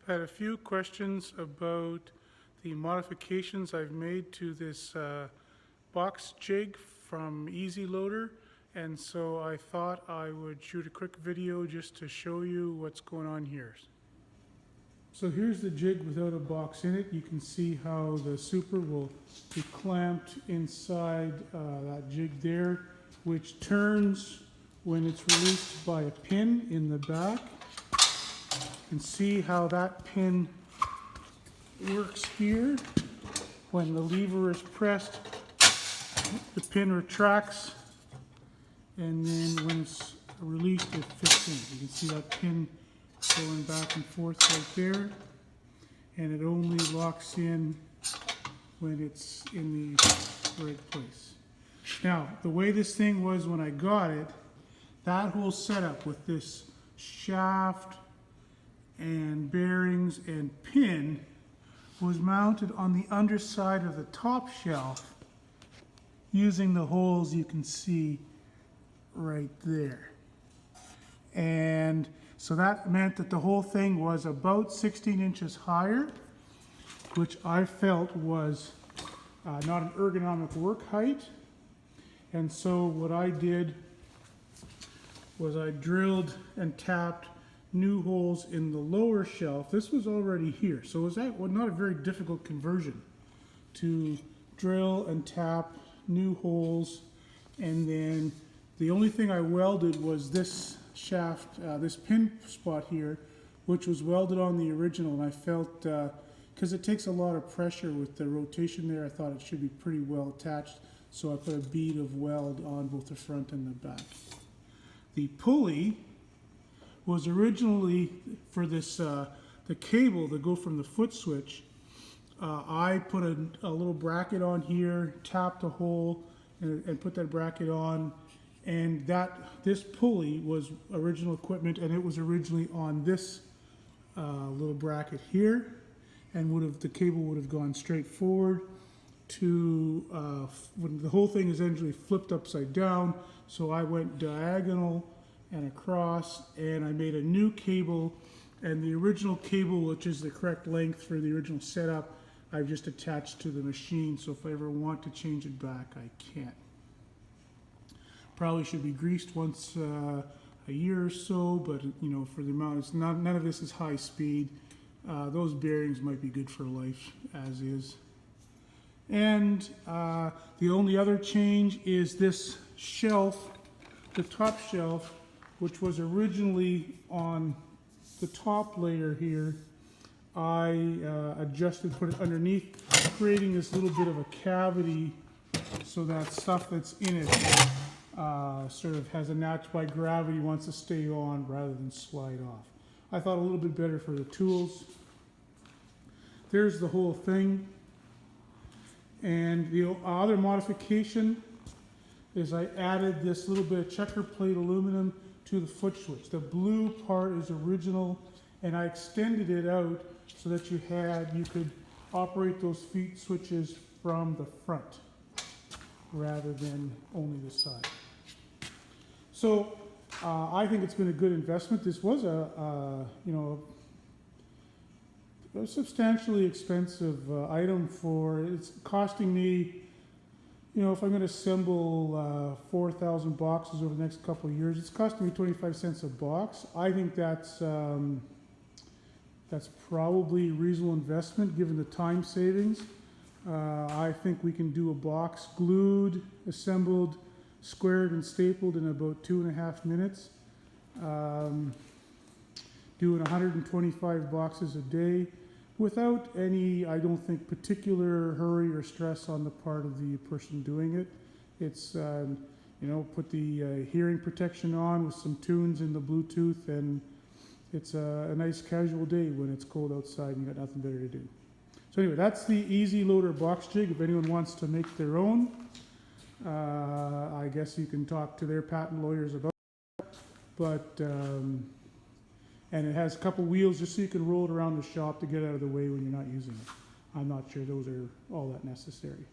I had a few questions about the modifications I've made to this box jig from EzyLoader, and so I thought I would shoot a quick video just to show you what's going on here. So here's the jig without a box in it. You can see how the super will be clamped inside that jig there, which turns when it's released by a pin in the back. You can see how that pin works here. When the lever is pressed, the pin retracts, and then when it's released, it fits in. You can see that pin going back and forth right there, and it only locks in when it's in the right place. Now, the way this thing was when I got it, that whole setup with this shaft and bearings and pin was mounted on the underside of the top shelf using the holes you can see right there. And so that meant that the whole thing was about 16 inches higher, which I felt was not an ergonomic work height. And so what I did was I drilled and tapped new holes in the lower shelf. This was already here, so it was not a very difficult conversion to drill and tap new holes. And then the only thing I welded was this shaft, this pin spot here, which was welded on the original. And I felt, because it takes a lot of pressure with the rotation there, I thought it should be pretty well attached. So I put a bead of weld on both the front and the back. The pulley was originally for this, the cable to go from the foot switch. I put a little bracket on here, tapped a hole, and put that bracket on. And this pulley was original equipment, and it was originally on this little bracket here, and the cable would have gone straight forward to when the whole thing is essentially flipped upside down. So I went diagonal and across, and I made a new cable, and the original cable, which is the correct length for the original setup, I've just attached to the machine, so if I ever want to change it back, I can. Probably should be greased once a year or so, but you know, for the amount, none of this is high speed. Those bearings might be good for life as is. And the only other change is this shelf, the top shelf, which was originally on the top layer here. I adjusted, put it underneath, creating this little bit of a cavity so that stuff that's in it sort of has a notch by gravity, wants to stay on rather than slide off. I thought a little bit better for the tools. There's the whole thing. And the other modification is I added this little bit of checker plate aluminum to the foot switch. The blue part is original, and I extended it out so that you could operate those feet switches from the front rather than only the side. So I think it's been a good investment. This was a substantially expensive item it's costing me, if I'm going to assemble 4,000 boxes over the next couple of years, it's costing me 25 cents a box. I think that's probably a reasonable investment given the time savings. I think we can do a box glued, assembled, squared, and stapled in about 2.5 minutes. Doing 125 boxes a day without any, I don't think, particular hurry or stress on the part of the person doing it. It's, put the hearing protection on with some tunes in the Bluetooth, and it's a nice casual day when it's cold outside and you got nothing better to do. So anyway, that's the EzyLoader box jig. If anyone wants to make their own, I guess you can talk to their patent lawyers about it. But and it has a couple wheels just so you can roll it around the shop to get out of the way when you're not using it. I'm not sure those are all that necessary.